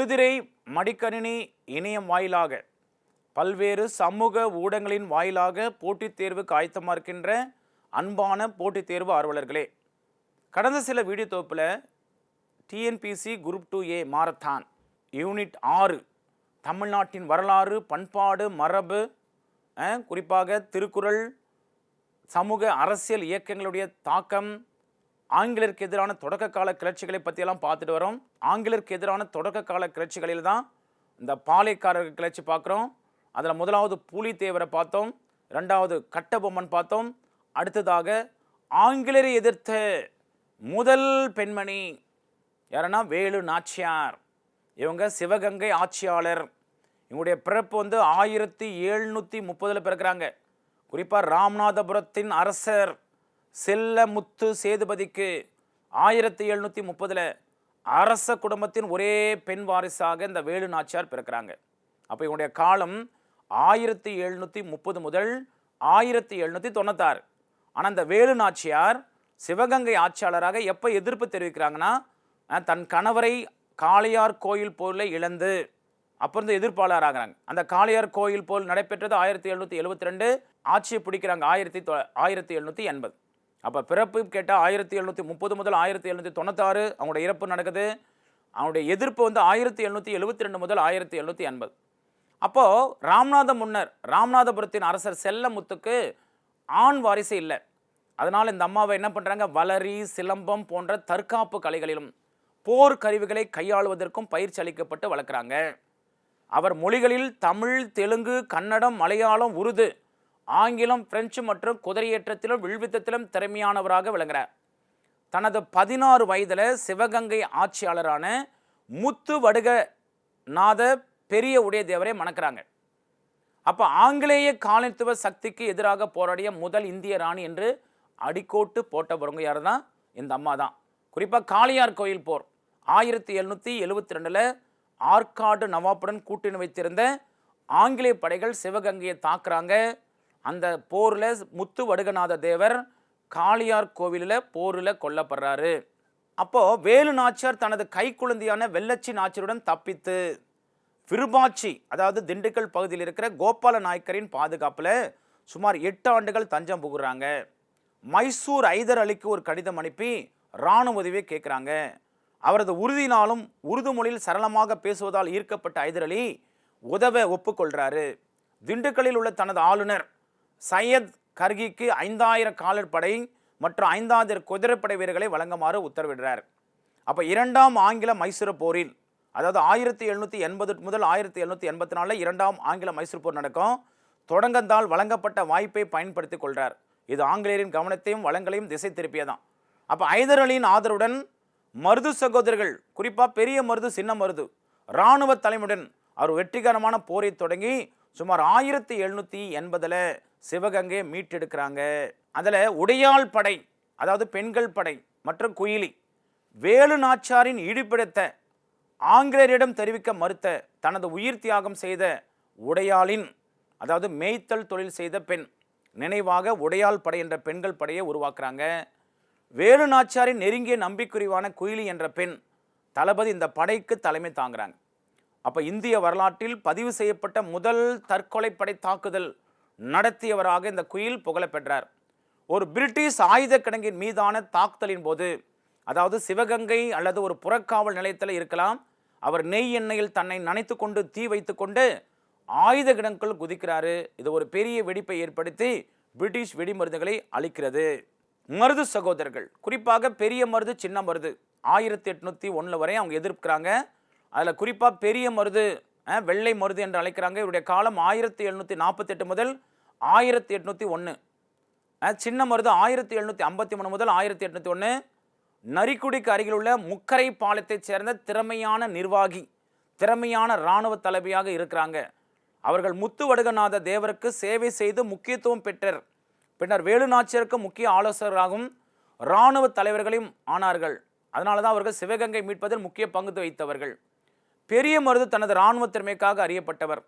சிறுதிரை மடிக்கணினி இணையம் வாயிலாக பல்வேறு சமூக ஊடகங்களின் வாயிலாக போட்டித் தேர்வுக்கு ஆயத்தமாக இருக்கின்ற அன்பான போட்டித் தேர்வு ஆர்வலர்களே, கடந்த சில வீடியோ தொகுப்பில் TNPSC group 2A marathon unit 6 தமிழ்நாட்டின் வரலாறு, பண்பாடு, மரபு, குறிப்பாக திருக்குறள், சமூக அரசியல் இயக்கங்களுடைய தாக்கம், ஆங்கிலருக்கு எதிரான தொடக்க கால கிளர்ச்சிகளை பற்றியெல்லாம் பார்த்துட்டு வரோம். ஆங்கிலருக்கு எதிரான தொடக்க கால கிளர்ச்சிகளில் தான் இந்த பாளையக்காரர்கள் கிளர்ச்சி பார்க்குறோம். அதில் முதலாவது பூலித்தேவரை பார்த்தோம், ரெண்டாவது கட்டபொம்மன் பார்த்தோம். அடுத்ததாக ஆங்கிலேயரை எதிர்த்த முதல் பெண்மணி யாருன்னா வேலு நாச்சியார். இவங்க சிவகங்கை ஆட்சியாளர். இவங்களுடைய பிறப்பு 1730 பிறக்கிறாங்க. குறிப்பாக ராமநாதபுரத்தின் அரசர் செல்லமுத்து சேதுபதிக்கு 1730 அரச குடும்பத்தின் ஒரே பெண் வாரிசாக இந்த வேலு நாச்சியார் பிறக்கிறாங்க. அப்போ இவங்களுடைய காலம் 1730 முதல் 1796. ஆனால் இந்த வேலு நாச்சியார் சிவகங்கை ஆட்சியாளராக எப்போ எதிர்ப்பு தெரிவிக்கிறாங்கன்னா, தன் கணவரை காளையார் கோயில் போரில் இழந்து அப்போ இருந்து எதிர்ப்பாளர் ஆகிறாங்க. அந்த காளையார் கோயில் போல் நடைபெற்றது 1772. ஆட்சியை பிடிக்கிறாங்க 1780. அப்போ பிறப்பு கேட்டால் 1730 முதல் 1796 அவங்களுடைய இறப்பு நடக்குது. அவங்களுடைய எதிர்ப்பு 1772 முதல் 1780. அப்போது ராமநாதபுரத்தின் அரசர் செல்லமுத்துக்கு ஆண் வாரிசு இல்லை. அதனால் இந்த அம்மாவை என்ன பண்ணுறாங்க, வளரி, சிலம்பம் போன்ற தற்காப்பு கலைகளிலும் போர் கருவிகளை கையாளுவதற்கும் பயிற்சி அளிக்கப்பட்டு வளர்க்குறாங்க. அவர் மொழிகளில் தமிழ், தெலுங்கு, கன்னடம், மலையாளம், உருது, ஆங்கிலம், பிரெஞ்சு மற்றும் குதிரையேற்றத்திலும் வில்வித்தத்திலும் திறமையானவராக விளங்குகிறார். தனது 16 வயதில் சிவகங்கை ஆட்சியாளரான முத்து வடுகநாத பெரிய உடைய தேவரை மணக்கிறாங்க. அப்போ ஆங்கிலேய காலனித்துவ சக்திக்கு எதிராக போராடிய முதல் இந்திய ராணி என்று அடிக்கோட்டு போட்டவங்க யார் தான்? இந்த அம்மா தான். குறிப்பாக காளையார் கோயில் போர் 1772 ஆற்காடு நவாப்புடன் கூட்டணி வைத்திருந்த ஆங்கிலேய படைகள் சிவகங்கையை தாக்குறாங்க. அந்த போரில் முத்து வடுகநாத தேவர் காளையார் கோவிலில் போரில் கொல்லப்படுறாரு. அப்போது வேலு நாச்சியார் தனது கைக்குழந்தையான வெள்ளச்சி நாச்சியருடன் தப்பித்து விருபாட்சி, அதாவது திண்டுக்கல் பகுதியில் இருக்கிற கோபால நாயக்கரின் பாதுகாப்பில் சுமார் 8 ஆண்டுகள் தஞ்சம் புகுறாங்க. மைசூர் ஐதர் அலிக்கு ஒரு கடிதம் அனுப்பி இராணுவ உதவியை கேட்குறாங்க. அவரது உறுதியினாலும் உருது மொழியில் சரளமாக பேசுவதால் ஈர்க்கப்பட்ட ஐதர் அலி உதவ ஒப்புக்கொள்கிறாரு. திண்டுக்கல்லில் உள்ள தனது ஆளுநர் சையத் கர்கிக்கு 5000 காலர் படை மற்றும் 5000 குதிரைப்படை வீரர்களை வழங்குமாறு உத்தரவிடுறார். அப்போ 2ஆம் ஆங்கில மைசூர் போரில், அதாவது 1780 முதல் 1784 2ஆம் ஆங்கில மைசூர் போர் நடக்கும். தொடங்கத்தால் வழங்கப்பட்ட வாய்ப்பை பயன்படுத்தி கொள்கிறார். இது ஆங்கிலேயரின் கவனத்தையும் வளங்களையும் திசை திருப்பியதான். அப்போ ஐதர் அலியின் ஆதரவுடன் மருது சகோதரர்கள், குறிப்பாக பெரிய மருது, சின்ன மருது இராணுவ தலைமையுடன் அவர் வெற்றிகரமான போரை தொடங்கி சுமார் 1780 சிவகங்கையை மீட்டெடுக்கிறாங்க. அதில் உடையாள் படை, அதாவது பெண்கள் படை மற்றும் குயிலி, வேலு நாச்சியாரின் ஈடுபடுத்த ஆங்கிலேயரிடம் தெரிவிக்க மறுத்த தனது உயிர் தியாகம் செய்த உடையாளின், அதாவது மேய்த்தல் தொழில் செய்த பெண் நினைவாக உடையாள் படை என்ற பெண்கள் படையை உருவாக்குறாங்க. வேலு நாச்சியாரின் நெருங்கிய நம்பிக்கைக்குரிவான குயிலி என்ற பெண் தளபதி இந்த படைக்கு தலைமை தாங்குறாங்க. அப்போ இந்திய வரலாற்றில் பதிவு செய்யப்பட்ட முதல் தற்கொலை படை தாக்குதல் நடத்தியவராக இந்த குயில் புகழ பெற்றார். ஒரு பிரிட்டிஷ் ஆயுத கிடங்கின் மீதான தாக்குதலின் போது, அதாவது சிவகங்கை அல்லது ஒரு புறக்காவல் நிலையத்தில் இருக்கலாம், அவர் நெய் எண்ணெயில் தன்னை நனைத்து கொண்டு தீ வைத்து கொண்டு ஆயுத கிடங்குக்குள் குதிக்கிறாரு. இது ஒரு பெரிய வெடிப்பை ஏற்படுத்தி பிரிட்டிஷ் வெடிமருந்துகளை அளிக்கிறது. மருது சகோதரர்கள், குறிப்பாக பெரிய மருது, சின்ன மருது 1801 வரை அவங்க எதிர்க்கிறாங்க. அதில் குறிப்பாக பெரிய மருது, வெள்ளை மருது என்று அழைக்கிறாங்க. இவருடைய காலம் 1748 முதல் 1801. சின்ன மருது 1753 முதல் 1801. நரிக்குடிக்கு அருகில் உள்ள முக்கரை பாலத்தைச் சேர்ந்த திறமையான நிர்வாகி, திறமையான இராணுவ தளபதியாக இருக்கிறாங்க. அவர்கள் முத்து வடுகநாத தேவருக்கு சேவை செய்து முக்கியத்துவம் பெற்றார். பின்னர் வேலு நாச்சியாருக்கு முக்கிய ஆலோசகராகவும் இராணுவ தலைவர்களையும் ஆனார்கள். அதனால தான் அவர்கள் சிவகங்கை மீட்பதில் முக்கிய பங்கு வைத்தவர்கள். பெரிய மருது தனது இராணுவ திறமைக்காக அறியப்பட்டவர்.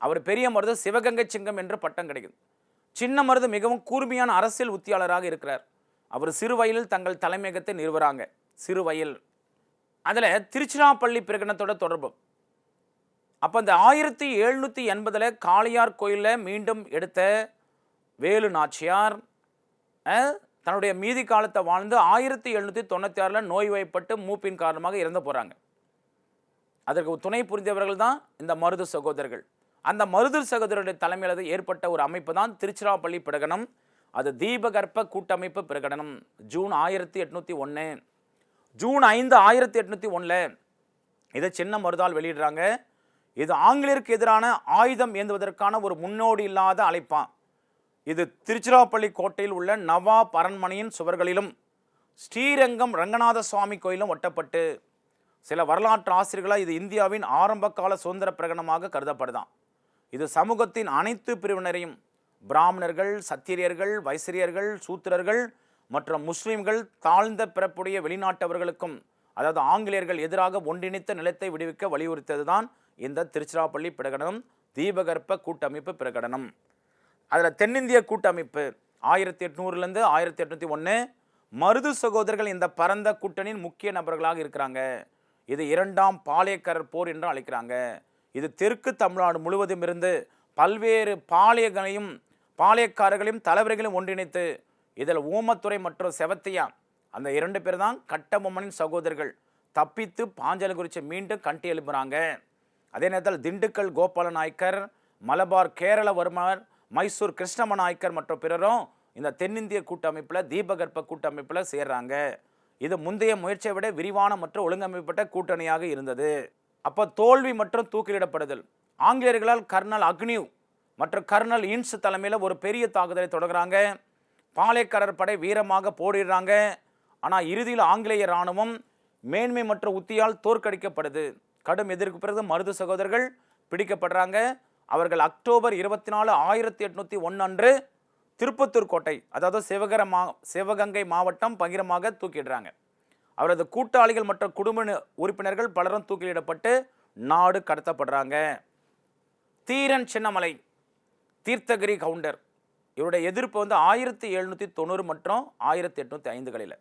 அவர் பெரிய மருது சிவகங்கை சிங்கம் என்று பட்டம் கிடைக்கும். சின்ன மருது மிகவும் கூர்மையான அரசியல் உத்தியாளராக இருக்கிறார். அவர் சிறு வயலில் தங்கள் தலைமையகத்தை நிறுவுறாங்க. சிறு வயல் அதில் திருச்சிராப்பள்ளி பிரகடனத்தோட தொடர்பு. அப்போ இந்த 1780 காளையார் கோயிலில் மீண்டும் எடுத்த வேலு நாச்சியார் தன்னுடைய மீதி காலத்தை வாழ்ந்து 1796 நோய்வாய்ப்பட்டு மூப்பின் காரணமாக இறந்து போகிறாங்க. அதற்கு துணை புரிந்தவர்கள் தான் இந்த மருது சகோதரர்கள். அந்த மருது சகோதரருடைய தலைமையில் ஏற்பட்ட ஒரு அமைப்பு தான் திருச்சிராப்பள்ளி பிரகடனம். அது தீபகற்ப கூட்டமைப்பு பிரகடனம். ஜூன் 1801, ஜூன் 5, 1801 இதை சின்ன மருதால் வெளியிடுறாங்க. இது ஆங்கிலேயருக்கு எதிரான ஆயுதம் ஏந்துவதற்கான ஒரு முன்னோடி இல்லாத அழைப்பான். இது திருச்சிராப்பள்ளி கோட்டையில் உள்ள நவாப் அரண்மனையின் சுவர்களிலும் ஸ்ரீரங்கம் ரங்கநாத சுவாமி கோயிலும் ஒட்டப்பட்டு சில வரலாற்று ஆசிரியர்களால் இது இந்தியாவின் ஆரம்ப கால சுதந்திர பிரகடனமாக கருதப்படுதான். இது சமூகத்தின் அனைத்து பிரிவினரையும் பிராமணர்கள், சத்திரியர்கள், வைசிரியர்கள், சூத்திரர்கள் மற்றும் முஸ்லிம்கள், தாழ்ந்த பிறப்புடைய வெளிநாட்டவர்களுக்கும் அதாவது ஆங்கிலேயர்கள் எதிராக ஒன்றிணைத்த நிலத்தை விடுவிக்க வலியுறுத்தது தான் இந்த திருச்சிராப்பள்ளி பிரகடனம், தீபகற்ப கூட்டமைப்பு பிரகடனம். அதில் தென்னிந்திய கூட்டமைப்பு 1800 1801 மருது சகோதரர்கள் இந்த பரந்த கூட்டணியின் முக்கிய நபர்களாக இருக்கிறாங்க. இது 2ஆம் பாளையக்காரர் போர் என்று அழைக்கிறாங்க. இது தெற்கு தமிழ்நாடு முழுவதும் இருந்து பல்வேறு பாளையக்காரர்களையும் தலைவர்களையும் ஒன்றிணைத்து இதில் ஊமத்துறை மற்றும் செவத்தையா அந்த 2 பேர் தான் கட்டபொம்மனின் சகோதரர்கள் தப்பித்து பாஞ்சாலங்குறிச்சி மீண்டும் கட்டி எழுப்புறாங்க. அதே நேரத்தில் திண்டுக்கல் கோபால நாயக்கர், மலபார் கேரளவர்மர், மைசூர் கிருஷ்ணம நாயக்கர் மற்றும் பிறரும் இந்த தென்னிந்திய கூட்டமைப்பில் தீபகற்ப கூட்டமைப்பில் சேர்றாங்க. இது முந்தைய முயற்சியை விட விரிவான மற்றும் ஒழுங்கமைக்கப்பட்ட கூட்டணியாக இருந்தது. அப்போ தோல்வி மற்றும் தூக்கிலிடப்படுதல். ஆங்கிலேயர்களால் கர்னல் அக்னிவ் மற்றும் கர்னல் இன்ஸ் தலைமையில் ஒரு பெரிய தாக்குதலை தொடங்குறாங்க. பாளையக்காரர் படை வீரமாக போரிடுறாங்க. ஆனால் இறுதியில் ஆங்கிலேய இராணுவம் மேன்மை மற்றும் உத்தியால் தோற்கடிக்கப்படுது. கடும் எதிர்ப்பு பிறகு மருது சகோதரர்கள் பிடிக்கப்படுறாங்க. அவர்கள் அக்டோபர் 24, 1801 அன்று திருப்பத்தூர் கோட்டை அதாவது சிவகங்கை மாவட்டம் பகிரமாக தூக்கிடுறாங்க. அவரது கூட்டாளிகள் மற்றும் குடும்ப உறுப்பினர்கள் பலரும் தூக்கிலிடப்பட்டு நாடு கடத்தப்படுறாங்க. தீரன் சின்னமலை, தீர்த்தகிரி கவுண்டர் இவருடைய எதிர்ப்பு 1790 மற்றும் 1805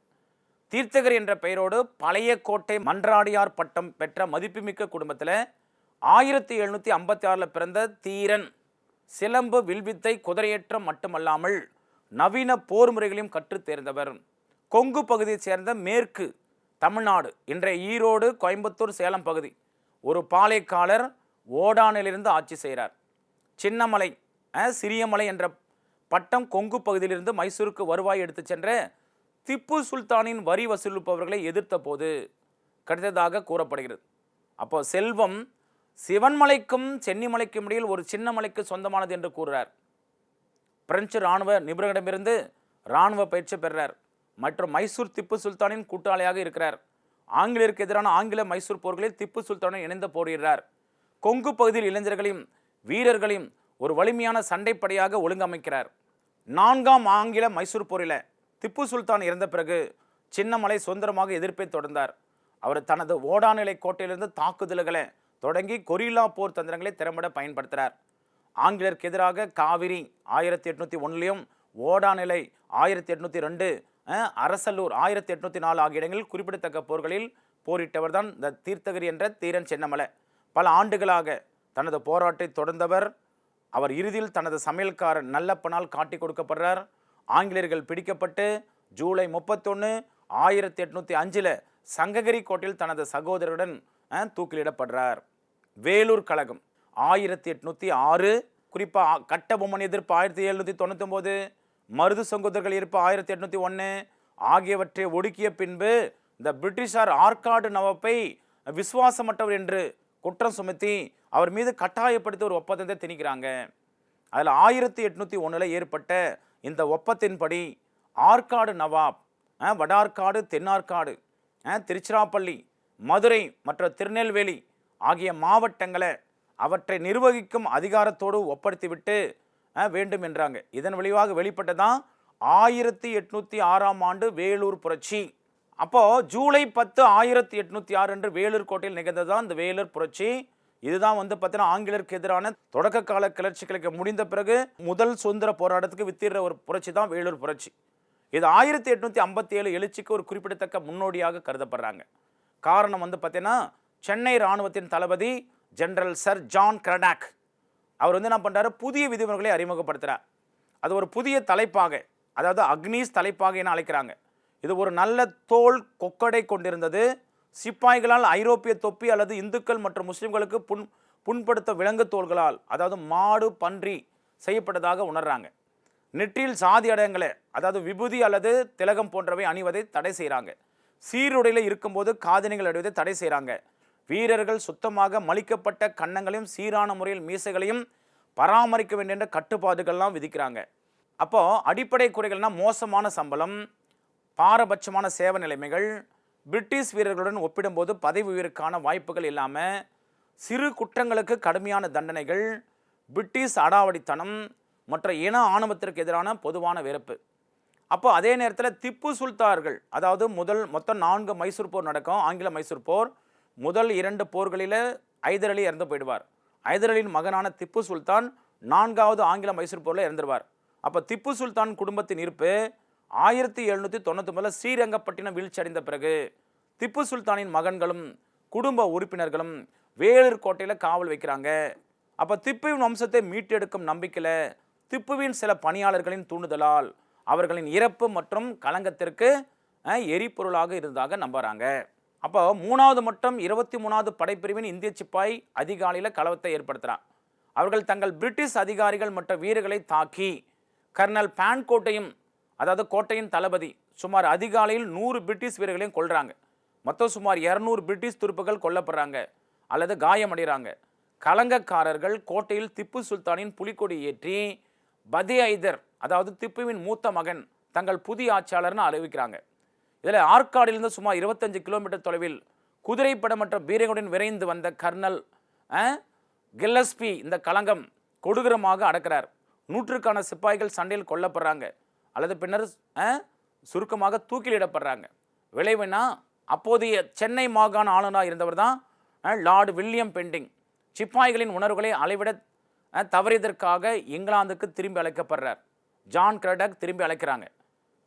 தீர்த்தகிரி என்ற பெயரோடு பழைய கோட்டை மன்றாடியார் பட்டம் பெற்ற மதிப்புமிக்க குடும்பத்தில் 1756 பிறந்த தீரன் சிலம்பு, வில்வித்தை, குதிரையேற்றம் மட்டுமல்லாமல் நவீன போர் முறைகளையும் கற்றுத் தேர்ந்தவர். கொங்கு பகுதியைச் சேர்ந்த மேற்கு தமிழ்நாடு இன்றைய ஈரோடு, கோயம்புத்தூர், சேலம் பகுதி ஒரு பாளையக்காரர் ஓடானிலிருந்து ஆட்சி செய்கிறார். சின்னமலை, சிறியமலை என்ற பட்டம் கொங்கு பகுதியிலிருந்து மைசூருக்கு வருவாய் எடுத்து சென்ற திப்பு சுல்தானின் வரி வசூலிப்பவர்களை எதிர்த்த போது கிடைத்ததாக கூறப்படுகிறது. அப்போ செல்வம் சிவன்மலைக்கும் சென்னிமலைக்கும் இடையில் ஒரு சின்ன மலைக்கு சொந்தமானது என்று கூறுகிறார். பிரெஞ்சு இராணுவ நிபுணரிடமிருந்து இராணுவ பயிற்சி பெறுறார் மற்றும் மைசூர் திப்பு சுல்தானின் கூட்டாளியாக இருக்கிறார். ஆங்கிலேயருக்கு எதிரான ஆங்கில மைசூர் போர்களில் திப்பு சுல்தானுடன் இணைந்து போரிடுறார். கொங்கு பகுதியில் இளைஞர்களையும் வீரர்களையும் ஒரு வலிமையான சண்டைப்படையாக ஒழுங்கமைக்கிறார். 4ஆம் ஆங்கில மைசூர் போரில் திப்பு சுல்தான் இறந்த பிறகு சின்னமலை சுதந்திரமாக எதிர்ப்பை தொடர்ந்தார். அவர் தனது ஓடாநிலை கோட்டையிலிருந்து தாக்குதல்களை தொடங்கி கொரில்லா போர் தந்திரங்களை திறம்பட பயன்படுத்துகிறார். ஆங்கிலேயருக்கு எதிராக காவிரி 1801 ஓடாநிலை 1802, அரசலூர் 1804 ஆகிய இடங்களில் குறிப்பிடத்தக்க போர்களில் போரிட்டவர் தான் இந்த தீர்த்தகிரி என்ற தீரன் சின்னமலை. பல ஆண்டுகளாக தனது போராட்டத்தை தொடர்ந்தவர். அவர் இறுதியில் தனது சமையல்காரர் நல்லப்பனால் காட்டி கொடுக்கப்படுறார். ஆங்கிலேயர்கள் பிடிக்கப்பட்டு ஜூலை 31, 1805 சங்ககிரி கோட்டையில் தனது சகோதரருடன் தூக்கிலிடப்படுறார். வேலூர் கழகம் 1806, குறிப்பாக கட்டபொம்மன் எதிர்ப்பு 1799, மருது சகோதரர்கள் எதிர்ப்பு 1801 ஆகியவற்றை ஒடுக்கிய பின்பு இந்த பிரிட்டிஷார் ஆற்காடு நவாப்பை விசுவாசமற்றவர் என்று குற்றம் சுமத்தி அவர் மீது கட்டாயப்படுத்தி ஒரு ஒப்பந்தத்தை திணிக்கிறாங்க. அதில் 1801 ஏற்பட்ட இந்த ஒப்பத்தின்படி ஆற்காடு நவாப் வடார்காடு, தென்னார்காடு, திருச்சிராப்பள்ளி, மதுரை மற்றும் திருநெல்வேலி ஆகிய மாவட்டங்களை அவற்றை நிர்வகிக்கும் அதிகாரத்தோடு ஒப்படைத்துவிட்டு வேண்டும் என்றாங்க. இதன் விளைவாக வெளிப்பட்டதான் 1806 ஆண்டு வேலூர் புரட்சி. அப்போது ஜூலை 10, 1806 அன்று வேலூர் கோட்டையில் நிகழ்ந்தது தான் இந்த வேலூர் புரட்சி. இதுதான் பார்த்தீங்கன்னா ஆங்கிலேயருக்கு எதிரான தொடக்க கால கிளர்ச்சிகளுக்கு முடிந்த பிறகு முதல் சுதந்திர போராட்டத்துக்கு வித்திடுற ஒரு புரட்சி தான் வேலூர் புரட்சி. இது 1857 எழுச்சிக்கு ஒரு குறிப்பிடத்தக்க முன்னோடியாக கருதப்படுறாங்க. காரணம் பார்த்தீங்கன்னா சென்னை இராணுவத்தின் தளபதி ஜெனரல் சர் ஜான் கிரடாக் அவர் வந்து என்ன பண்ணுறாரு, புதிய விதிமுறைகளை அறிமுகப்படுத்துகிறார். அது ஒரு புதிய தலைப்பாக, அதாவது அக்னீஸ் தலைப்பாக என அழைக்கிறாங்க. இது ஒரு நல்ல தோல் கொக்கடை கொண்டிருந்தது. சிப்பாய்களால் ஐரோப்பிய தொப்பி அல்லது இந்துக்கள் மற்றும் முஸ்லிம்களுக்கு புண்படுத்த விலங்கு தோள்களால், அதாவது மாடு பன்றி செய்யப்பட்டதாக உணர்றாங்க. நெற்றியில் சாதி அடையங்களை, அதாவது விபூதி அல்லது திலகம் போன்றவை அணிவதை தடை செய்கிறாங்க. சீருடையில் இருக்கும்போது காதணிகள் அடைவதை தடை செய்கிறாங்க. வீரர்கள் சுத்தமாக மலிக்கப்பட்ட கன்னங்களையும் சீரான முறையில் மீசைகளையும் பராமரிக்க வேண்டிய கட்டுப்பாடுகள்லாம் விதிக்கிறாங்க. அப்போ அடிப்படை குறைகள்னா மோசமான சம்பளம், பாரபட்சமான சேவை நிலைமைகள், பிரிட்டிஷ் வீரர்களுடன் ஒப்பிடும்போது பதவி உயர்வுக்கான வாய்ப்புகள் இல்லாமல், சிறு குற்றங்களுக்கு கடுமையான தண்டனைகள், பிரிட்டிஷ் அடாவடித்தனம் மற்றும் இன ஆணவத்திற்கு எதிரான பொதுவான வெறுப்பு. அப்போ அதே நேரத்தில் திப்பு சுல்தார்கள், அதாவது மொத்தம் 4 மைசூர் போர் நடக்கும், ஆங்கில மைசூர் போர். முதல் 2 போர்களில் ஐதர் அலி இறந்து போயிடுவார். ஐதர் அலியின் மகனான திப்பு சுல்தான் 4வது ஆங்கில மைசூர் போரில் இறந்துடுவார். அப்போ திப்பு சுல்தான் குடும்பத்தின் இருப்பு 1799 ஸ்ரீரங்கப்பட்டினம் வீழ்ச்சி அடைந்த பிறகு திப்பு சுல்தானின் மகன்களும் குடும்ப உறுப்பினர்களும் வேலூர் கோட்டையில் காவல் வைக்கிறாங்க. அப்போ திப்புவின் வம்சத்தை மீட்டெடுக்கும் நம்பிக்கையில் திப்புவின் சில பணியாளர்களின் தூண்டுதலால் அவர்களின் இறப்பு மற்றும் களங்கத்திற்கு எரிபொருளாக இருந்ததாக நம்புகிறாங்க. அப்போ 3வது மற்றும் 23வது படைப்பிரிவின் இந்திய சிப்பாய் அதிகாலையில் கலவரத்தை ஏற்படுத்துகிறார். அவர்கள் தங்கள் பிரிட்டிஷ் அதிகாரிகள் மற்றும் வீரர்களை தாக்கி கர்னல் பான்கோட்டையும், அதாவது கோட்டையின் தளபதி, சுமார் அதிகாலையில் 100 பிரிட்டிஷ் வீரர்களையும் கொல்றாங்க. மொத்தம் சுமார் 200 பிரிட்டிஷ் துருப்புகள் கொல்லப்படுறாங்க அல்லது காயமடைகிறாங்க. கலங்கக்காரர்கள் கோட்டையில் திப்பு சுல்தானின் புலிக்கொடி ஏற்றி பதே ஐதர், அதாவது திப்புவின் மூத்த மகன், தங்கள் புதிய ஆட்சியாளர்னு அறிவிக்கிறாங்க. இதில் ஆற்காடிலிருந்து சுமார் 25 கிலோமீட்டர் தொலைவில் குதிரைப்படை மற்றும் பீரங்குடன் விரைந்து வந்த கர்னல் கில்லஸ்பி இந்த களங்கம் கொடூரமாக அடக்கிறார். 100க்கான சிப்பாய்கள் சண்டையில் கொல்லப்படுறாங்க அல்லது பின்னர் சுருக்கமாக தூக்கிலிடப்படுறாங்க. விளைவுனா அப்போதைய சென்னை மாகாண ஆளுநராக இருந்தவர் தான் லார்டு வில்லியம் பெண்டிங். சிப்பாய்களின் உணர்வுகளை அளவிட தவறியதற்காக இங்கிலாந்துக்கு திரும்பி அழைக்கப்படுறார். ஜான் கிரடாக் திரும்பி அழைக்கிறாங்க.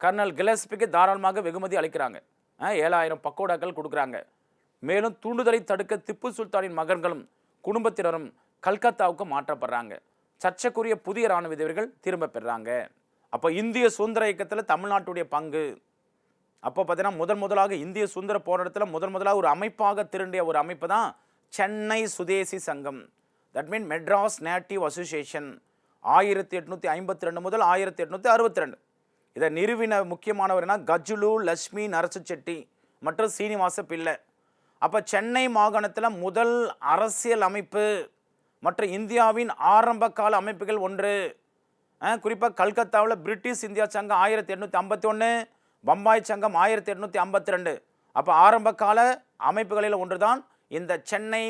கர்னல் கில்லஸ்பிக்கு தாராளமாக வெகுமதி அளிக்கிறாங்க. 7000 பக்கோடாக்கள் கொடுக்குறாங்க. மேலும் தூண்டுதலை தடுக்க திப்பு சுல்தானின் மகன்களும் குடும்பத்தினரும் கல்கத்தாவுக்கு மாற்றப்படுறாங்க. சர்ச்சைக்குரிய புதிய இராணுவ வீரர்கள் திரும்ப பெறாங்க. அப்போ இந்திய சுதந்திர இயக்கத்தில் தமிழ்நாட்டுடைய பங்கு, அப்போ பார்த்தீங்கன்னா முதலாக இந்திய சுதந்திர போராட்டத்தில் முதலாக ஒரு அமைப்பாக திருண்டிய ஒரு அமைப்பு தான் சென்னை சுதேசி சங்கம். That mean Madras native association. 1852 முதல் 1862. இதை நிறுவின முக்கியமானவர்னா கஜுலு லட்சுமி நரசு செட்டி மற்றும் சீனிவாச பிள்ளை. அப்போ சென்னை மாகாணத்தில் முதல் அரசியல் அமைப்பு மற்றும் இந்தியாவின் ஆரம்ப கால அமைப்புகள் ஒன்று. குறிப்பாக கல்கத்தாவில் பிரிட்டிஷ் இந்தியா சங்கம் 1851, பம்பாய் சங்கம் 1852. அப்போ ஆரம்ப கால அமைப்புகளில் ஒன்று தான் இந்த சென்னை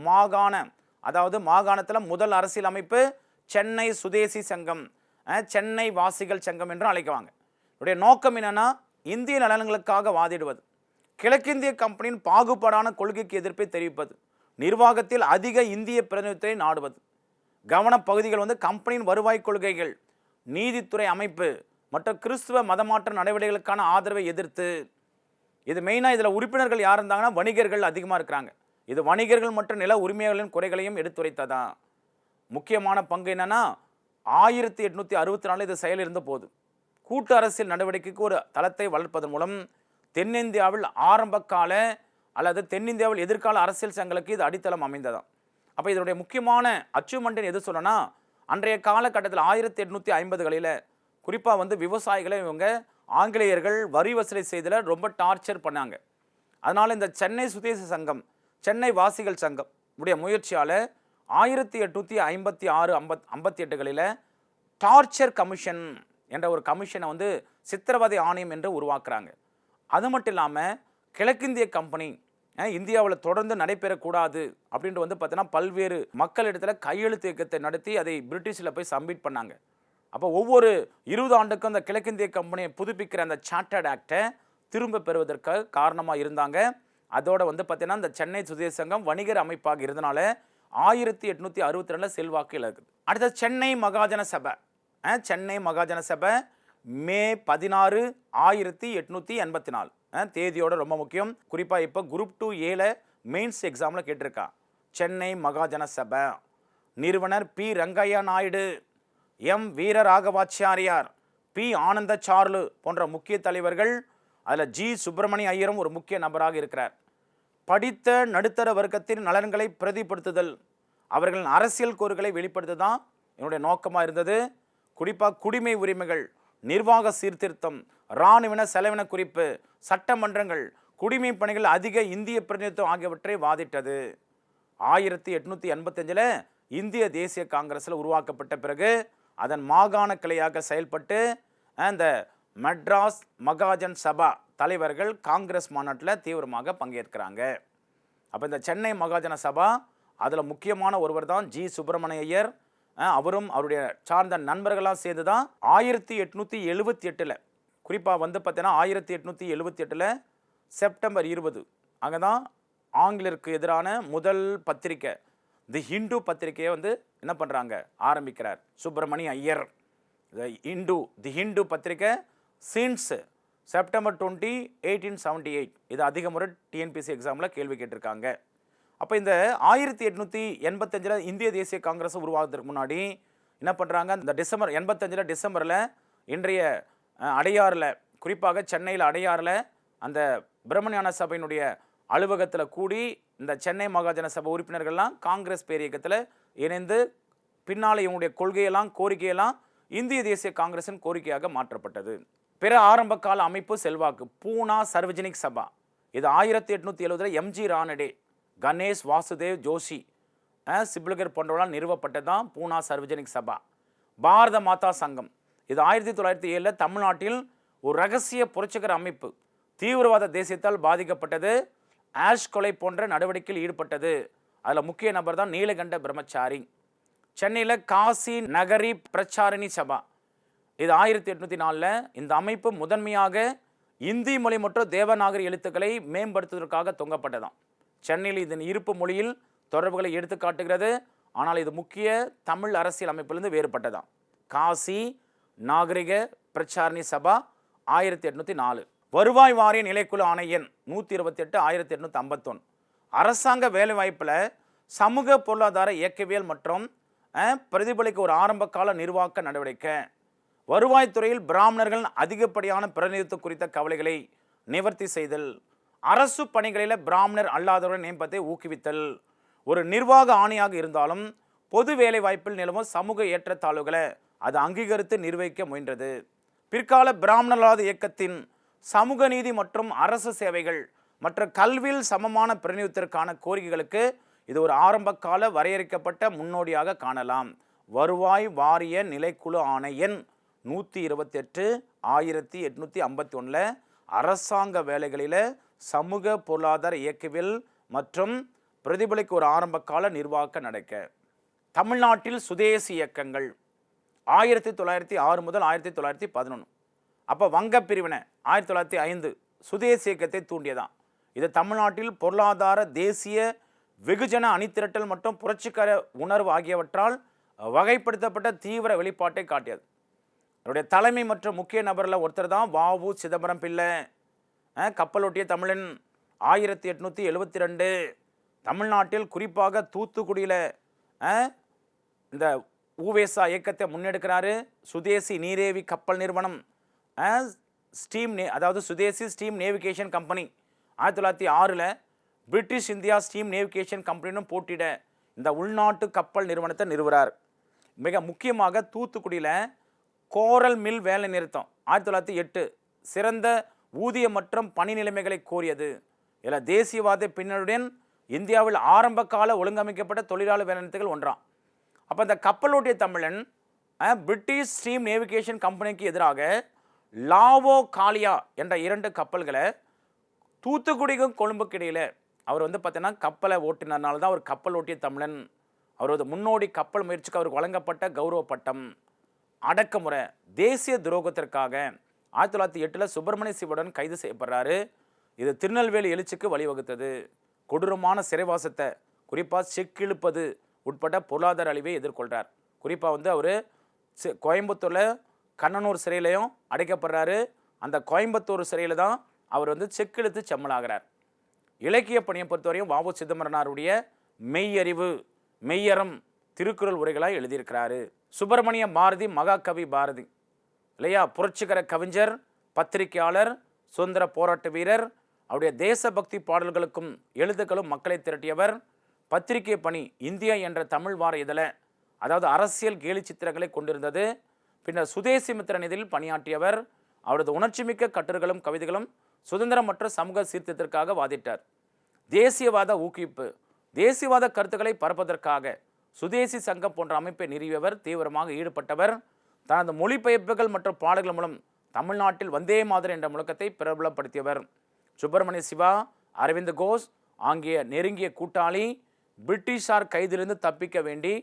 மாகாணம். அதாவது மாகாணத்தில் முதல் அரசியல் அமைப்பு சென்னை சுதேசி சங்கம், சென்னை வாசிகள் சங்கம் என்று அழைக்குவாங்க. இதனுடைய நோக்கம் என்னன்னா, இந்திய நலன்களுக்காக வாதிடுவது, கிழக்கிந்திய கம்பெனியின் பாகுபாடான கொள்கைக்கு எதிர்ப்பை தெரிவிப்பது, நிர்வாகத்தில் அதிக இந்திய பிரதிநிதித்துவத்தை நாடுவது, கவன பகுதிகள் கம்பெனியின் வருவாய் கொள்கைகள், நீதித்துறை அமைப்பு மற்றும் கிறிஸ்துவ மதமாற்ற நடவடிக்கைகளுக்கான ஆதரவை எதிர்த்து. இது மெயினாக இதில் உறுப்பினர்கள் யார் இருந்தாங்கன்னா வணிகர்கள் அதிகமாக இருக்கிறாங்க. இது வணிகர்கள் மற்றும் நில உரிமையாளர்களின் குறைகளையும் எடுத்துரைத்ததான். முக்கியமான பங்கு என்னன்னா, 1864 இது செயலிருந்த போது கூட்டு அரசியல் நடவடிக்கைக்கு ஒரு தளத்தை வளர்ப்பதன் மூலம் தென்னிந்தியாவில் ஆரம்ப கால அல்லது தென்னிந்தியாவில் எதிர்கால அரசியல் சங்கங்களுக்கு இது அடித்தளம் அமைந்ததாம். அப்போ இதனுடைய முக்கியமான அச்சீவ்மெண்ட் எது சொன்னா, அன்றைய காலகட்டத்தில் 1850களில் குறிப்பாக விவசாயிகளை இவங்க ஆங்கிலேயர்கள் வரி வசூலை செய்தல ரொம்ப டார்ச்சர் பண்ணாங்க. அதனால் இந்த சென்னை சுதேசி சங்கம், சென்னை வாசிகள் சங்கம் உடைய முயற்சியால் 1856, 58களில் டார்ச்சர் கமிஷன் என்ற ஒரு கமிஷனை சித்திரவதை ஆணையம் என்று உருவாக்குறாங்க. அது மட்டும் இல்லாமல் கிழக்கிந்திய கம்பெனி இந்தியாவில் தொடர்ந்து நடைபெறக்கூடாது அப்படின்ட்டு பார்த்தீங்கன்னா பல்வேறு மக்களிடத்தில் கையெழுத்து இயக்கத்தை நடத்தி அதை பிரிட்டிஷில் போய் சப்மிட் பண்ணாங்க. அப்போ ஒவ்வொரு 20 ஆண்டுக்கும் அந்த கிழக்கிந்திய கம்பெனியை புதுப்பிக்கிற அந்த சார்ட்டர்ட் ஆக்டை திரும்ப பெறுவதற்கு காரணமாக இருந்தாங்க. அதோட பார்த்தீங்கன்னா இந்த சென்னை சுதேசி சங்கம் வணிகர் அமைப்பாக இருந்தனால 1862 செல்வாக்கு இழக்குது. அடுத்தது சென்னை மகாஜன சபை. சென்னை மகாஜன சபை மே 16, 1884 தேதியோட ரொம்ப முக்கியம். குறிப்பாக இப்போ குரூப் 2A மெயின்ஸ் எக்ஸாமில் கேட்டிருக்கா. சென்னை மகாஜன சபை. நிறுவனர் P Rangaiah Naidu, M Veeraraghavachariar, P Ananda Charlu போன்ற முக்கிய தலைவர்கள். அதில் ஜி சுப்பிரமணிய ஐயரும் ஒரு முக்கிய நபராக இருக்கிறார். படித்த நடுத்தர வர்க்கத்தின் நலன்களை பிரதிபடுத்துதல், அவர்களின் அரசியல் கூறுகளை வெளிப்படுத்துதான் என்னுடைய நோக்கமாக இருந்தது. குறிப்பாக குடிமை உரிமைகள், நிர்வாக சீர்திருத்தம், இராணுவ செலவின குறிப்பு, சட்டமன்றங்கள், குடிமை பணிகள், அதிக இந்திய பிரதிநிதித்துவம் ஆகியவற்றை வாதிட்டது. 1885 இந்திய தேசிய காங்கிரஸில் உருவாக்கப்பட்ட பிறகு அதன் மாகாண கிளையாக செயல்பட்டு அந்த மெட்ராஸ் மகாஜன் சபா தலைவர்கள் காங்கிரஸ் மாநாட்டில் தீவிரமாக பங்கேற்கிறாங்க. அப்போ இந்த சென்னை மகாஜன சபா அதில் முக்கியமான ஒருவர் தான் ஜி சுப்பிரமணிய ஐயர். அவரும் அவருடைய சார்ந்த நண்பர்களாக சேர்ந்து தான் 1878 குறிப்பாக வந்து பார்த்தீங்கன்னா 1878 செப்டம்பர் 20 அங்கே தான் ஆங்கிலருக்கு எதிரான முதல் பத்திரிக்கை தி ஹிந்து பத்திரிக்கையை வந்து என்ன பண்ணுறாங்க, ஆரம்பிக்கிறார் சுப்பிரமணிய ஐயர். தி ஹிந்து பத்திரிக்கை சின்ஸ் செப்டம்பர் 20, 1878. இது அதிக முறை டிஎன்பிசி எக்ஸாமில் கேள்வி கேட்டிருக்காங்க. அப்போ இந்த 1885 இந்திய தேசிய காங்கிரஸ் உருவாகிறதுக்கு முன்னாடி என்ன பண்ணுறாங்க, இந்த டிசம்பர் 85 டிசம்பரில் இன்றைய அடையாறில், குறிப்பாக சென்னையில் அடையாறில் அந்த பிரம்மஞான சபையினுடைய அலுவலகத்தில் கூடி இந்த சென்னை மகாஜன சபை உறுப்பினர்கள்லாம் காங்கிரஸ் பேரியக்கத்தில் இணைந்து பின்னால் இவங்களுடைய கொள்கையெல்லாம் கோரிக்கையெல்லாம் இந்திய தேசிய காங்கிரஸின் கோரிக்கையாக மாற்றப்பட்டது. பிற ஆரம்ப கால அமைப்பு செல்வாக்கு பூனா சர்வஜனிக் சபா. இது 1870 எம்ஜி ரானடே, கணேஷ் வாசுதேவ் ஜோஷி, சிப்லகர் போன்றவர்களால் நிறுவப்பட்டதான் பூனா சர்வஜனிக் சபா. பாரத மாதா சங்கம். இது 1907 தமிழ்நாட்டில் ஒரு ரகசிய புரட்சிகர அமைப்பு. தீவிரவாத தேசியத்தால் பாதிக்கப்பட்டது. ஆஷ் கொலை போன்ற நடவடிக்கையில் ஈடுபட்டது. அதில் முக்கிய நபர் தான் நீலகண்ட பிரம்மச்சாரி. சென்னையில் காசி நகரி பிரச்சாரணி சபா. இது 1804 இந்த அமைப்பு முதன்மையாக இந்தி மொழி மற்றும் தேவநாகரி எழுத்துக்களை மேம்படுத்துவதற்காக தொங்கப்பட்டதாம். சென்னையில் இதன் இருப்பு மொழியில் தொடர்புகளை எடுத்து காட்டுகிறது. ஆனால் இது முக்கிய தமிழ் அரசியல் அமைப்பிலிருந்து வேறுபட்டதாம். காசி நாகரிக பிரச்சாரணி சபா 1804. வருவாய் வாரிய நிலைக்குழு ஆணை எண் 128 1851. அரசாங்க வேலைவாய்ப்பில் சமூக பொருளாதார இயக்கவியல் மற்றும் பிரதிபலிக்க ஒரு ஆரம்ப கால நிர்வாக நடவடிக்கை. வருவாய்த்துறையில் பிராமணர்கள் அதிகப்படியான பிரதிநிதித்துவம் குறித்த கவலைகளை நிவர்த்தி செய்தல். அரசு பணிகளில் பிராமணர் அல்லாதவர்கள் நியமனத்தை ஊக்குவித்தல். ஒரு நிர்வாக ஆணையாக இருந்தாலும் பொது வேலை வாய்ப்பில் நிலவும் சமூக ஏற்றத்தாழ்வுகளை அது அங்கீகரித்து நிர்வகிக்க முயன்றது. பிற்கால பிராமணர்களாத இயக்கத்தின் சமூக நீதி மற்றும் அரசு சேவைகள் மற்றும் கல்வியில் சமமான பிரதிநிதித்துவத்திற்கான கோரிக்கைகளுக்கு இது ஒரு ஆரம்ப கால வரையறுக்கப்பட்ட முன்னோடியாக காணலாம். வருவாய் வாரிய நிலைக்குழு ஆணை எண் 128 1851 அரசாங்க வேலைகளில் சமூக பொருளாதார இயக்கவியல் மற்றும் பிரதிபலிக்க ஒரு ஆரம்ப கால நிர்வாக நடக்க. தமிழ்நாட்டில் சுதேசி இயக்கங்கள் 1906 முதல் 1911. அப்போ வங்க பிரிவினை 1905 சுதேசி இயக்கத்தை தூண்டியதான். இது தமிழ்நாட்டில் பொருளாதார தேசிய வெகுஜன அணிதிரட்டல் மற்றும் புரட்சிகர உணர்வு ஆகியவற்றால் வகைப்படுத்தப்பட்ட தீவிர வெளிப்பாட்டை காட்டியது. அவருடைய தலைமை மற்றும் முக்கிய நபரில் ஒருத்தர் தான் வ.உ. சிதம்பரம் பிள்ளை. கப்பலோட்டிய தமிழன் 1872. தமிழ்நாட்டில் குறிப்பாக தூத்துக்குடியில் இந்த ஊவேசா இயக்கத்தை முன்னெடுக்கிறாரு. சுதேசி நீரேவி கப்பல் நிறுவனம், அதாவது Swadeshi steam navigation company 1906 British India steam navigation கம்பெனியும் போட்டியிட இந்த உள்நாட்டு கப்பல் நிறுவனத்தை நிறுவுறார். மிக முக்கியமாக தூத்துக்குடியில் கோரல் மில் வேலை நிறுத்தம் 1908 சிறந்த ஊதிய மற்றும் பணி நிலைமைகளை கோரியது. இதில் தேசியவாத பின்னணியுடன் இந்தியாவில் ஆரம்ப கால ஒழுங்கமைக்கப்பட்ட தொழிலாளர் வேலை நிறுத்தங்கள் ஒன்றாம். அப்போ இந்த கப்பலோட்டிய தமிழன் பிரிட்டிஷ் ஸ்டீம் நேவிகேஷன் கம்பெனிக்கு எதிராக லாவோ காலியா என்ற 2 கப்பல்களை தூத்துக்குடிக்கும் கொழும்புக்கு இடையில் அவர் வந்து பார்த்தீங்கன்னா கப்பலை ஓட்டினதுனால தான் அவர் கப்பல் ஓட்டிய தமிழன். அவரது முன்னோடி கப்பல் முயற்சிக்கு அவருக்கு வழங்கப்பட்ட கௌரவ பட்டம். அடக்குமுறை தேசிய துரோகத்திற்காக 1908 சுப்பிரமணிய சிவனுடன் கைது செய்யப்படுறாரு. இது திருநெல்வேலி எழுச்சிக்கு வழிவகுத்தது. கொடூரமான சிறைவாசத்தை, குறிப்பாக செக்கிழுப்பது உட்பட்ட பொருளாதார அழிவை எதிர்கொள்கிறார். குறிப்பாக வந்து அவர் கோயம்புத்தூரில் கண்ணனூர் சிறையிலையும் அடைக்கப்படுறாரு. அந்த கோயம்புத்தூர் சிறையில் தான் அவர் வந்து செக்கிழுத்து செம்மலாகிறார். இலக்கிய பணியை பொறுத்தவரையும் வ.உ. சிதம்பரனாருடைய மெய்யறிவு, மெய்யறம் திருக்குறள் உரைகளாக எழுதியிருக்கிறாரு. சுப்பிரமணிய பாரதி மகாகவி பாரதி இல்லையா, புரட்சிகர கவிஞர், பத்திரிகையாளர், சுதந்திர போராட்ட வீரர். அவருடைய தேசபக்தி பாடல்களுக்கும் எழுத்துக்களும் மக்களை திரட்டியவர். பத்திரிகை பணி இந்தியா என்ற தமிழ் வார இதழ, அதாவது அரசியல் கேலி சித்திரங்களை கொண்டிருந்தது. பின்னர் சுதேசி மித்திர நிதியில் பணியாற்றியவர். அவரது உணர்ச்சிமிக்க கட்டுரைகளும் கவிதைகளும் சுதந்திரம் மற்றும் சமூக சீர்திருத்தத்திற்காக வாதிட்டார். தேசியவாத ஊக்குவிப்பு, தேசியவாத கருத்துக்களை பரப்பதற்காக சுதேசி சங்கம் போன்ற அமைப்பை நிறுவியவர். தீவிரமாக ஈடுபட்டவர். தனது மொழிபெயர்ப்புகள் மற்றும் பாடல்கள் மூலம் தமிழ்நாட்டில் வந்தே மாதரம் என்ற முழக்கத்தை பிரபலப்படுத்தியவர். சுப்பிரமணிய சிவா, அரவிந்த் கோஷ் ஆகிய நெருங்கிய கூட்டாளி பிரிட்டிஷார் கைதிலிருந்து தப்பிக்க வேண்டி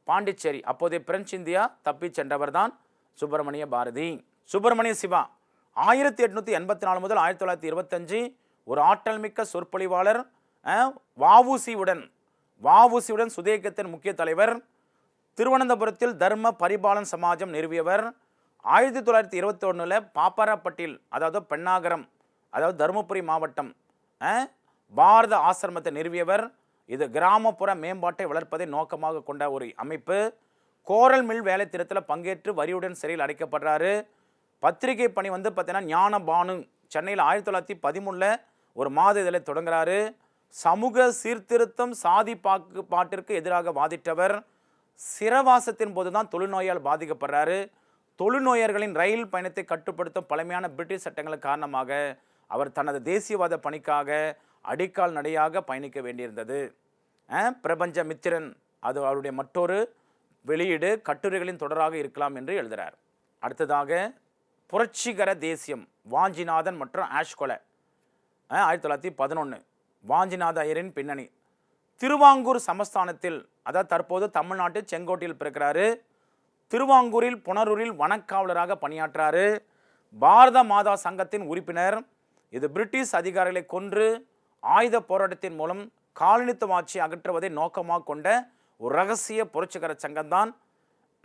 பாண்டிச்சேரி, அப்போதைய பிரெஞ்சு இந்தியா, தப்பி சென்றவர் தான் சுப்பிரமணிய பாரதி. சுப்பிரமணிய சிவா 1884 முதல் 1925 ஒரு ஆற்றல் மிக்க சொற்பொழிவாளர். வஉசியுடன் சுதேகத்தின் முக்கிய தலைவர். திருவனந்தபுரத்தில் தர்ம பரிபாலன் சமாஜம் நிறுவியவர். 1921 பாப்பரப்பட்டில், அதாவது பெண்ணாகரம், அதாவது தருமபுரி மாவட்டம், பாரத ஆசிரமத்தை நிறுவியவர். இது கிராமப்புற மேம்பாட்டை வளர்ப்பதை நோக்கமாக கொண்ட ஒரு அமைப்பு. கோரல் மில் வேலை திட்டத்தில் பங்கேற்று வரியுடன் சிறையில் அடைக்கப்படுறாரு. பத்திரிகை பணி பார்த்தீங்கன்னா ஞானபானு சென்னையில் 1913 ஒரு மாத இதழை தொடங்குறாரு. சமூக சீர்திருத்தம், சாதி பாட்டிற்கு எதிராக வாதிட்டவர். சிறைவாசத்தின் போது தான் தொழுநோயால் பாதிக்கப்படுறாரு. தொழுநோயர்களின் ரயில் பயணத்தை கட்டுப்படுத்தும் பழமையான பிரிட்டிஷ் சட்டங்கள் காரணமாக அவர் தனது தேசியவாத பணிக்காக அடிக்கால் நடையாக பயணிக்க வேண்டியிருந்தது. பிரபஞ்ச மித்திரன் அது அவருடைய மற்றொரு வெளியீடு, கட்டுரைகளின் தொடராக இருக்கலாம் என்று எழுதுகிறார். அடுத்ததாக புரட்சிகர தேசியம், வாஞ்சிநாதன் மற்றும் ஆஷ் கொலை, 1911. வாஞ்சிநாத ஐயரின் பின்னணி. திருவாங்கூர் சமஸ்தானத்தில், அதாவது தற்போது தமிழ்நாட்டில் செங்கோட்டையில் பிறக்கிறாரு. திருவாங்கூரில் புனரூரில் வனக்காவலராக பணியாற்றாரு. பாரத மாதா சங்கத்தின் உறுப்பினர். இது பிரிட்டிஷ் அதிகாரிகளை கொன்று ஆயுத போராட்டத்தின் மூலம் காலனித்துவ ஆட்சியை அகற்றுவதை நோக்கமாக கொண்ட ஒரு ரகசிய புரட்சிகர சங்கம்தான்.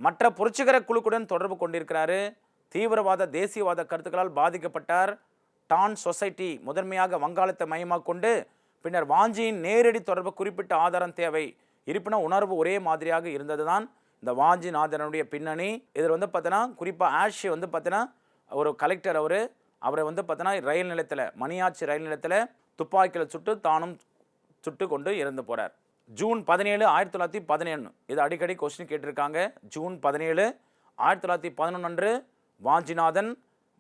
மற்ற புரட்சிகர குழுக்களுடன் தொடர்பு கொண்டிருக்கிறாரு. தீவிரவாத தேசியவாத கருத்துக்களால் பாதிக்கப்பட்டார். டான் சொசைட்டி முதன்மையாக வங்காளத்தை மையமாக கொண்டு, பின்னர் வாஞ்சியின் நேரடி தொடர்பு குறிப்பிட்ட ஆதாரம் தேவை, இருப்பினும் உணர்வு ஒரே மாதிரியாக இருந்தது தான் இந்த வாஞ்சிநாதனுடைய பின்னணி. இதில் பார்த்தீங்கன்னா குறிப்பாக ஆஷ் பார்த்தீங்கன்னா ஒரு கலெக்டர். அவரை பார்த்தீங்கன்னா ரயில் நிலையத்தில், மணியாச்சி ரயில் நிலையத்தில் துப்பாக்கியில் சுட்டு தானும் சுட்டு கொண்டு இறந்து போகிறார். ஜூன் 17, 1917. இது அடிக்கடி கொஸ்டின் கேட்டிருக்காங்க. ஜூன் 17, 1911 அன்று வாஞ்சிநாதன்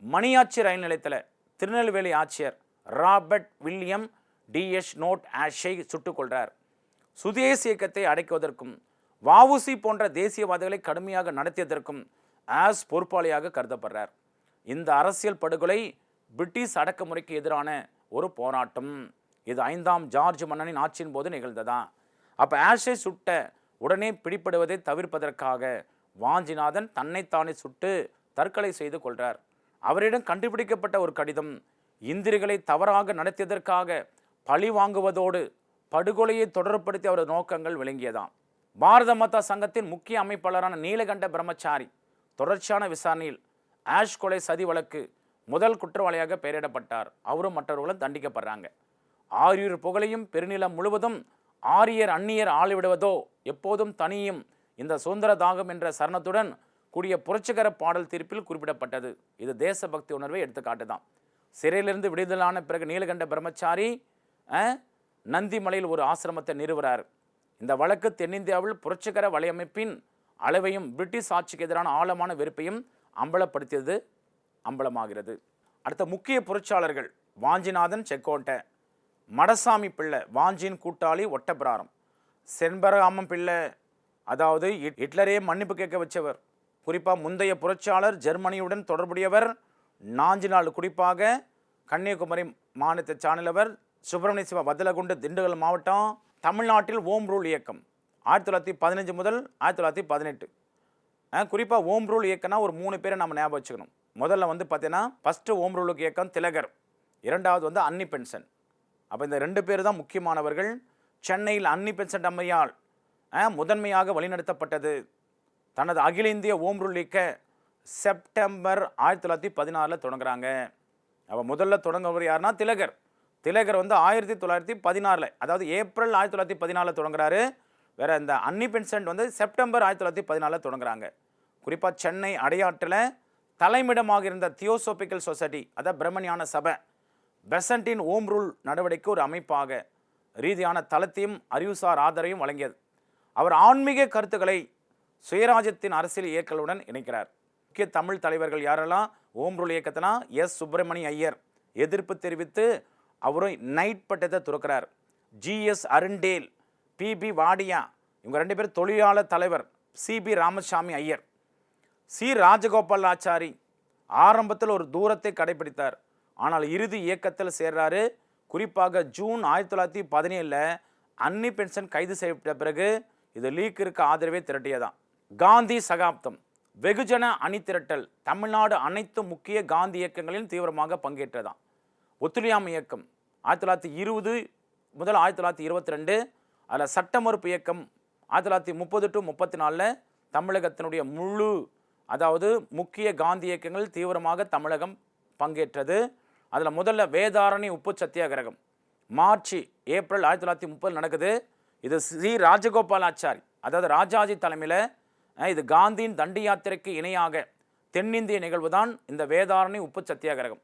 மணியாச்சி ரயில் நிலையத்தில் திருநெல்வேலி ஆட்சியர் ராபர்ட் வில்லியம் டிஎஸ் நோட் ஆஷை சுட்டுக் கொள்கிறார். சுதேசி இயக்கத்தை அடைக்குவதற்கும் வஉசி போன்ற தேசியவாதிகளை கடுமையாக நடத்தியதற்கும் ஆஷ் பொறுப்பாளியாக கருதப்படுறார். இந்த அரசியல் படுகொலை பிரிட்டிஷ் அடக்குமுறைக்கு எதிரான ஒரு போராட்டம். இது 5ஆம் ஜார்ஜ் மன்னனின் ஆட்சியின் போது நிகழ்ந்ததா. அப்போ ஆஷை சுட்ட உடனே பிடிபடுவதை தவிர்ப்பதற்காக வாஞ்சிநாதன் தன்னைத்தானே சுட்டு தற்கொலை செய்து கொள்கிறார். அவரிடம் கண்டுபிடிக்கப்பட்ட ஒரு கடிதம் இந்திரிகளை தவறாக நடத்தியதற்காக பழி வாங்குவதோடு படுகொலையை தொடர்படுத்தி அவரது நோக்கங்கள் விளங்கியதாம். பாரத மாதா சங்கத்தின் முக்கிய அமைப்பாளரான நீலகண்ட பிரம்மச்சாரி தொடர்ச்சியான விசாரணையில் ஆஷ் கொலை சதி வழக்கு முதல் குற்றவாளியாக பெயரிடப்பட்டார். அவரும் மற்றவர்களும் தண்டிக்கப்படுறாங்க. ஆரியூர் புகழையும் பெருநிலம் முழுவதும் ஆரியர் அந்நியர் ஆளிவிடுவதோ எப்போதும் தனியும் இந்த சுதந்திர தாகம் என்ற சரணத்துடன் கூடிய புரட்சிகர பாடல் தீர்ப்பில் குறிப்பிடப்பட்டது. இது தேசபக்தி உணர்வை எடுத்துக்காட்டுதான். சிறையிலிருந்து விடுதலான பிறகு நீலகண்ட பிரம்மச்சாரி நந்திமலையில் ஒரு ஆசிரமத்தை நிறுவுகிறார். இந்த வழக்கு தென்னிந்தியாவில் புரட்சிகர வலையமைப்பின் அளவையும் பிரிட்டிஷ் ஆட்சிக்கு எதிரான ஆழமான வெறுப்பையும் அம்பலப்படுத்தியது அம்பலமாகிறது. அடுத்த முக்கிய புரட்சியாளர்கள் வாஞ்சிநாதன் செக்கோட்டை, மடசாமி பிள்ளை வாஞ்சியின் கூட்டாளி ஒட்டபிராரம், செண்பராமன் பிள்ளை, அதாவது ஹிட்லரே மன்னிப்பு கேட்க வச்சவர். குறிப்பாக முந்தைய புரட்சியாளர் ஜெர்மனியுடன் தொடர்புடையவர். நாஞ்சினால் குறிப்பாக கன்னியாகுமரி மாநிலத்தை சார்ந்தவர். சுப்பிரமணிய சிவா வத்தலகுண்டு திண்டுக்கல் மாவட்டம். தமிழ்நாட்டில் ஓம் ரூல் இயக்கம் 1915 முதல் 1918. குறிப்பாக ஓம் ரூல் இயக்கம்னா ஒரு 3 பேரை நம்ம ஞாபகம் வச்சுக்கணும். முதல்ல பார்த்தீங்கன்னா ஃபஸ்ட்டு ஓம் ரூலுக்கு இயக்கம் திலகர், இரண்டாவது அன்னி பென்சன். அப்போ இந்த 2 பேர் தான் முக்கியமானவர்கள். சென்னையில் அன்னி பென்சன் அம்மையால் முதன்மையாக வழிநடத்தப்பட்டது. தனது அகில இந்திய ஓம் ரூல் இயக்க செப்டம்பர் 1916 தொடங்குறாங்க. அப்போ முதல்ல தொடங்குவர் யாருன்னா திலகர். திலகர் வந்து 1916, அதாவது ஏப்ரல் 1914 தொடங்குறாரு. வேற இந்த அன்னி பெசன்ட் வந்து செப்டம்பர் 1914 தொடங்குறாங்க. குறிப்பாக சென்னை அடையாற்றில் தலைமையிடமாக இருந்த தியோசோபிக்கல் சொசைட்டி, அதாவது பிரம்மஞான சபை, பெசன்ட்டின் ஓம் ரூல் நடவடிக்கை ஒரு அமைப்பாக ரீதியான தளத்தையும் அறிவுசார் ஆதரவையும் வழங்கியது. அவர் ஆன்மீக கருத்துக்களை சுயராஜ்யத்தின் அரசியல் இயக்கங்களுடன் இணைக்கிறார். முக்கிய தமிழ் தலைவர்கள் யாரெல்லாம் ஓம் ரூல் இயக்கத்தினா எஸ். சுப்பிரமணிய ஐயர் எதிர்ப்பு தெரிவித்து அவரும் நைட் பட்டத்தை துறக்கிறார். ஜி.எஸ். Arundale, B P. வாடியா, இவங்க 2 பேர் தொழிலாளர் தலைவர். சி.பி. ராமசாமி ஐயர், சி. ராஜகோபாலாச்சாரி ஆரம்பத்தில் ஒரு தூரத்தை கடைபிடித்தார். ஆனால் இறுதி இயக்கத்தில் சேர்றாரு. குறிப்பாக ஜூன் 1917 அன்னி பெசன்ட் கைது செய்யப்பட்ட பிறகு இது லீக்கிற்கு ஆதரவை திரட்டியதான். காந்தி சகாப்தம், வெகுஜன அணி திரட்டல், தமிழ்நாடு அனைத்து முக்கிய காந்தி இயக்கங்களிலும் தீவிரமாக பங்கேற்றதான். ஒத்துழையாமை இயக்கம் 1920 முதல் 1922, அதில் சட்ட மறுப்பு இயக்கம் 1930 to 34 தமிழகத்தினுடைய முழு, அதாவது முக்கிய காந்தி இயக்கங்களில் தீவிரமாக தமிழகம் பங்கேற்றது. அதில் முதல்ல வேதாரணி உப்பு சத்தியாகிரகம் மார்ச் ஏப்ரல் 1930 நடக்குது. இது சி. ராஜகோபாலாச்சாரி, அதாவது ராஜாஜி தலைமையில் இது காந்தியின் தண்டி யாத்திரைக்கு இணையாக தென்னிந்திய நிகழ்வு தான் இந்த வேதாரணி உப்பு சத்தியாகிரகம்.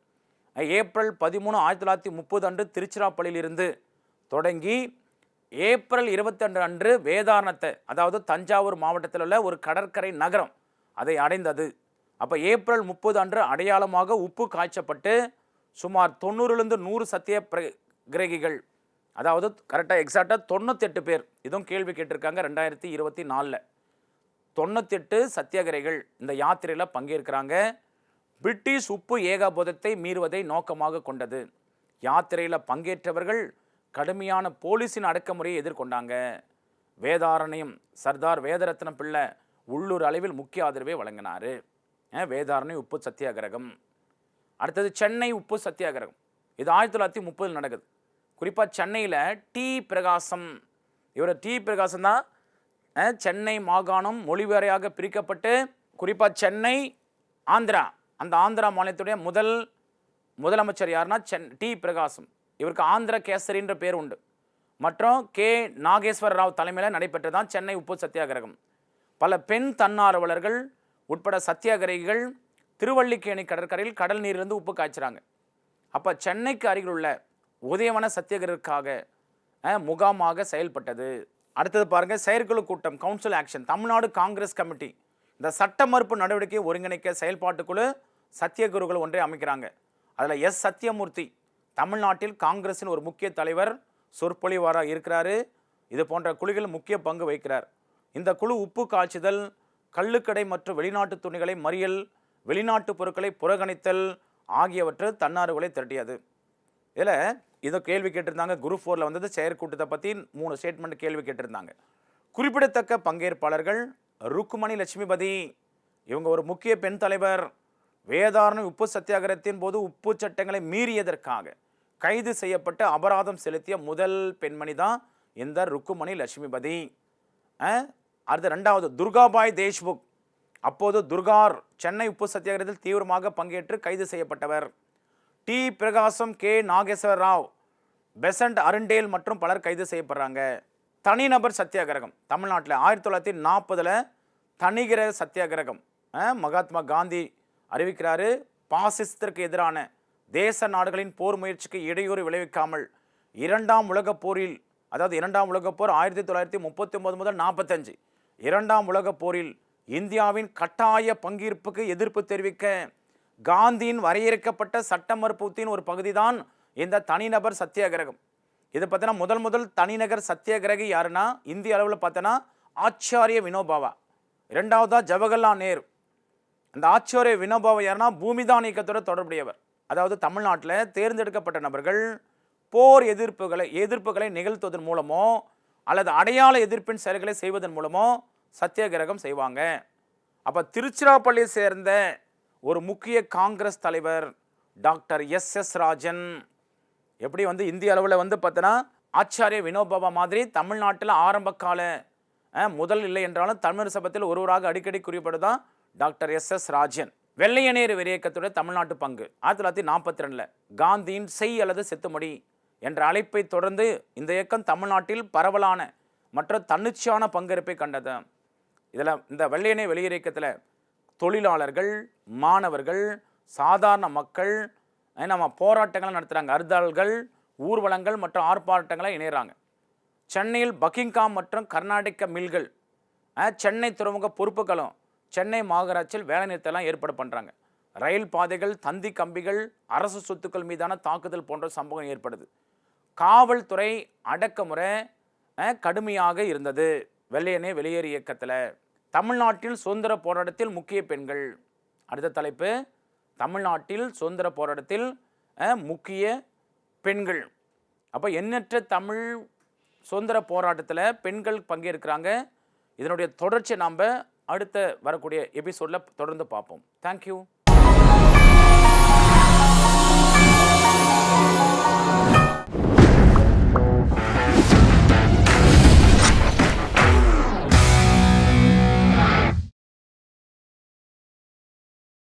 ஏப்ரல் 13, 1930 அன்று திருச்சிராப்பள்ளியில் இருந்து தொடங்கி ஏப்ரல் 22 அன்று வேதாரணத்தை, அதாவது தஞ்சாவூர் மாவட்டத்தில் உள்ள ஒரு கடற்கரை நகரம் அதை அடைந்தது. அப்போ ஏப்ரல் 30 அன்று அடையாளமாக உப்பு காய்ச்சப்பட்டு சுமார் 90லிருந்து 100 சத்தியாகிரகிகள், அதாவது கரெக்டாக எக்ஸாக்டாக 98 பேர், இதுவும் கேள்வி கேட்டிருக்காங்க 2024, 98 சத்தியாகிரகிகள் இந்த யாத்திரையில் பங்கேற்கிறாங்க. பிரிட்டிஷ் உப்பு ஏகாபோதத்தை மீறுவதை நோக்கமாக கொண்டது. யாத்திரையில் பங்கேற்றவர்கள் கடுமையான போலீஸின் அடக்குமுறையை எதிர்கொண்டாங்க. வேதாரண்யம் சர்தார் வேதரத்னம் பிள்ளை உள்ளூர் அளவில் முக்கிய ஆதரவை வழங்கினார். வேதாரண்யம் உப்பு சத்தியாகிரகம். அடுத்தது சென்னை உப்பு சத்தியாகிரகம், இது 1930 நடக்குது. குறிப்பாக சென்னையில் டி. பிரகாசம், இவர் டி. பிரகாசம் தான் சென்னை மாகாணம் மொழிவாரியாக பிரிக்கப்பட்டு, குறிப்பாக சென்னை ஆந்திரா, அந்த ஆந்திரா மாநிலத்துடைய முதலமைச்சர் யாருன்னா டி. பிரகாசம். இவருக்கு ஆந்திர கேசரின்ற பேர் உண்டு. மற்றும் கே. நாகேஸ்வர ராவ் தலைமையில் நடைபெற்றதான் சென்னை உப்பு சத்தியாகிரகம். பல பெண் தன்னார்வலர்கள் உட்பட சத்தியாகிரகிகள் திருவல்லிக்கேணி கடற்கரையில் கடல் நீரிலிருந்து உப்பு காய்ச்சுறாங்க. அப்போ சென்னைக்கு அருகில் உள்ள உதயவன சத்தியாகிரகத்துக்காக முகாமாக செயல்பட்டது. அடுத்தது பாருங்க, செயற்குழு கூட்டம், council action, Tamil Nadu Congress committee, இந்த சட்ட மறுப்பு நடவடிக்கையை ஒருங்கிணைக்க செயல்பாட்டுக்குழு சத்தியகுருகள் ஒன்றை அமைக்கிறாங்க. அதில் எஸ். சத்தியமூர்த்தி தமிழ்நாட்டில் காங்கிரஸின் ஒரு முக்கிய தலைவர், சொற்பொழிவாராக இருக்கிறாரு. இது போன்ற குழுக்கள் முக்கிய பங்கு வகிக்கிறார். இந்த குழு உப்பு காய்ச்சுதல், கள்ளுக்கடை மற்றும் வெளிநாட்டு துணிகளை மறியல், வெளிநாட்டு பொருட்களை புறக்கணித்தல் ஆகியவற்று தன்னார்வலை திரட்டியது. இதில் இதை கேள்வி கேட்டிருந்தாங்க. குரூப் 4 வந்தது செயற்கூட்டத்தை பற்றி 3 ஸ்டேட்மெண்ட் கேள்வி கேட்டிருந்தாங்க. குறிப்பிடத்தக்க பங்கேற்பாளர்கள் ருக்குமணி லட்சுமிபதி, இவங்க ஒரு முக்கிய பெண் தலைவர். வேதாரணி உப்பு சத்தியாகிரகத்தின் போது உப்பு சட்டங்களை மீறியதற்காக கைது செய்யப்பட்டு அபராதம் செலுத்திய முதல் பெண்மணி தான் இந்த ருக்குமணி லட்சுமிபதி. அடுத்து 2வது துர்காபாய் தேஷ்முக், அப்போது துர்கார் சென்னை உப்பு சத்தியாகிரகத்தில் தீவிரமாக பங்கேற்று கைது செய்யப்பட்டவர். டி. பிரகாசம், கே. நாகேஸ்வர ராவ், பெசன்ட் அருண்டேல் மற்றும் பலர் கைது செய்யப்படுறாங்க. தனிநபர் சத்தியாகிரகம் தமிழ்நாட்டில் 1940 தனிகிர சத்தியாகிரகம் மகாத்மா காந்தி அறிவிக்கிறாரு. பாசிசத்திற்கு எதிரான தேச நாடுகளின் போர் முயற்சிக்கு இடையூறு விளைவிக்காமல் 2ஆம் உலகப் போரில், அதாவது 2ஆம் உலகப் போர் 1939 முதல் 45, 2ஆம் உலகப் போரில் இந்தியாவின் கட்டாய பங்கேற்புக்கு எதிர்ப்பு தெரிவிக்க காந்தியின் வரையறுக்கப்பட்ட சட்ட மறுப்புத்தின் ஒரு பகுதி தான் இந்த தனிநபர் சத்தியாகிரகம். இது பார்த்தீங்கன்னா முதல் தனிநகர் சத்தியாகிரகி யாருன்னா இந்திய அளவில் பார்த்தோன்னா ஆச்சாரிய வினோபாவா. 2வதா ஜவஹர்லால் நேரு. அந்த ஆச்சாரிய வினோபாவா யாருன்னா பூமிதான இயக்கத்தோட தொடர்புடையவர். அதாவது தமிழ்நாட்டில் தேர்ந்தெடுக்கப்பட்ட நபர்கள் போர் எதிர்ப்புகளை நிகழ்த்துவதன் மூலமோ அல்லது அடையாள எதிர்ப்பின் செயல்களை செய்வதன் மூலமோ சத்தியாகிரகம் செய்வாங்க. அப்போ திருச்சிராப்பள்ளியை சேர்ந்த ஒரு முக்கிய காங்கிரஸ் தலைவர் டாக்டர் எஸ். ராஜன். எப்படி இந்திய அளவில் பார்த்தோன்னா ஆச்சாரிய வினோபாவா மாதிரி தமிழ்நாட்டில் ஆரம்ப கால முதல் இல்லை என்றாலும் தமிழர் சபத்தில் ஒருவராக அடிக்கடி குறிப்பிடுதான் டாக்டர் எஸ். ராஜன். வெள்ளையனேறு இயக்கத்துடைய தமிழ்நாட்டு பங்கு 1942 காந்தியின் செய் அல்லது செத்துமொழி என்ற அழைப்பை தொடர்ந்து இந்த இயக்கம் தமிழ்நாட்டில் பரவலான மற்ற தன்னிச்சையான பங்கேற்பை கண்டது. இதில் இந்த வெள்ளையனே வெளியேறு இயக்கத்தில் தொழிலாளர்கள், மாணவர்கள், சாதாரண மக்கள் நம்ம போராட்டங்களை நடத்துகிறாங்க. அறுதல்கள், ஊர்வலங்கள் மற்றும் ஆர்ப்பாட்டங்களை இணைகிறாங்க. சென்னையில் பக்கிங்காம் மற்றும் கர்நாடக மில்கள், சென்னை துறைமுக பொறுப்புகளும் சென்னை மாநகராட்சியில் வேலை நிறுத்தலாம் ஏற்பாடு பண்ணுறாங்க. ரயில் பாதைகள், தந்தி கம்பிகள், அரசு சொத்துக்கள் மீதான தாக்குதல் போன்ற சம்பவம் ஏற்படுது. காவல்துறை அடக்குமுறை கடுமையாக இருந்தது வெள்ளையனே வெளியேறு இயக்கத்தில். தமிழ்நாட்டில் சுதந்திர போராட்டத்தில் முக்கிய பெண்கள். அடுத்த தலைப்பு, தமிழ்நாட்டில் சுதந்திர போராட்டத்தில் முக்கிய பெண்கள். அப்போ எண்ணற்ற தமிழ் சுதந்திர போராட்டத்தில் பெண்கள் பங்கேற்கிறாங்க. இதனுடைய தொடர்ச்சி நாம் அடுத்த வரக்கூடிய எபிசோடில் தொடர்ந்து பார்ப்போம். தேங்க்யூ.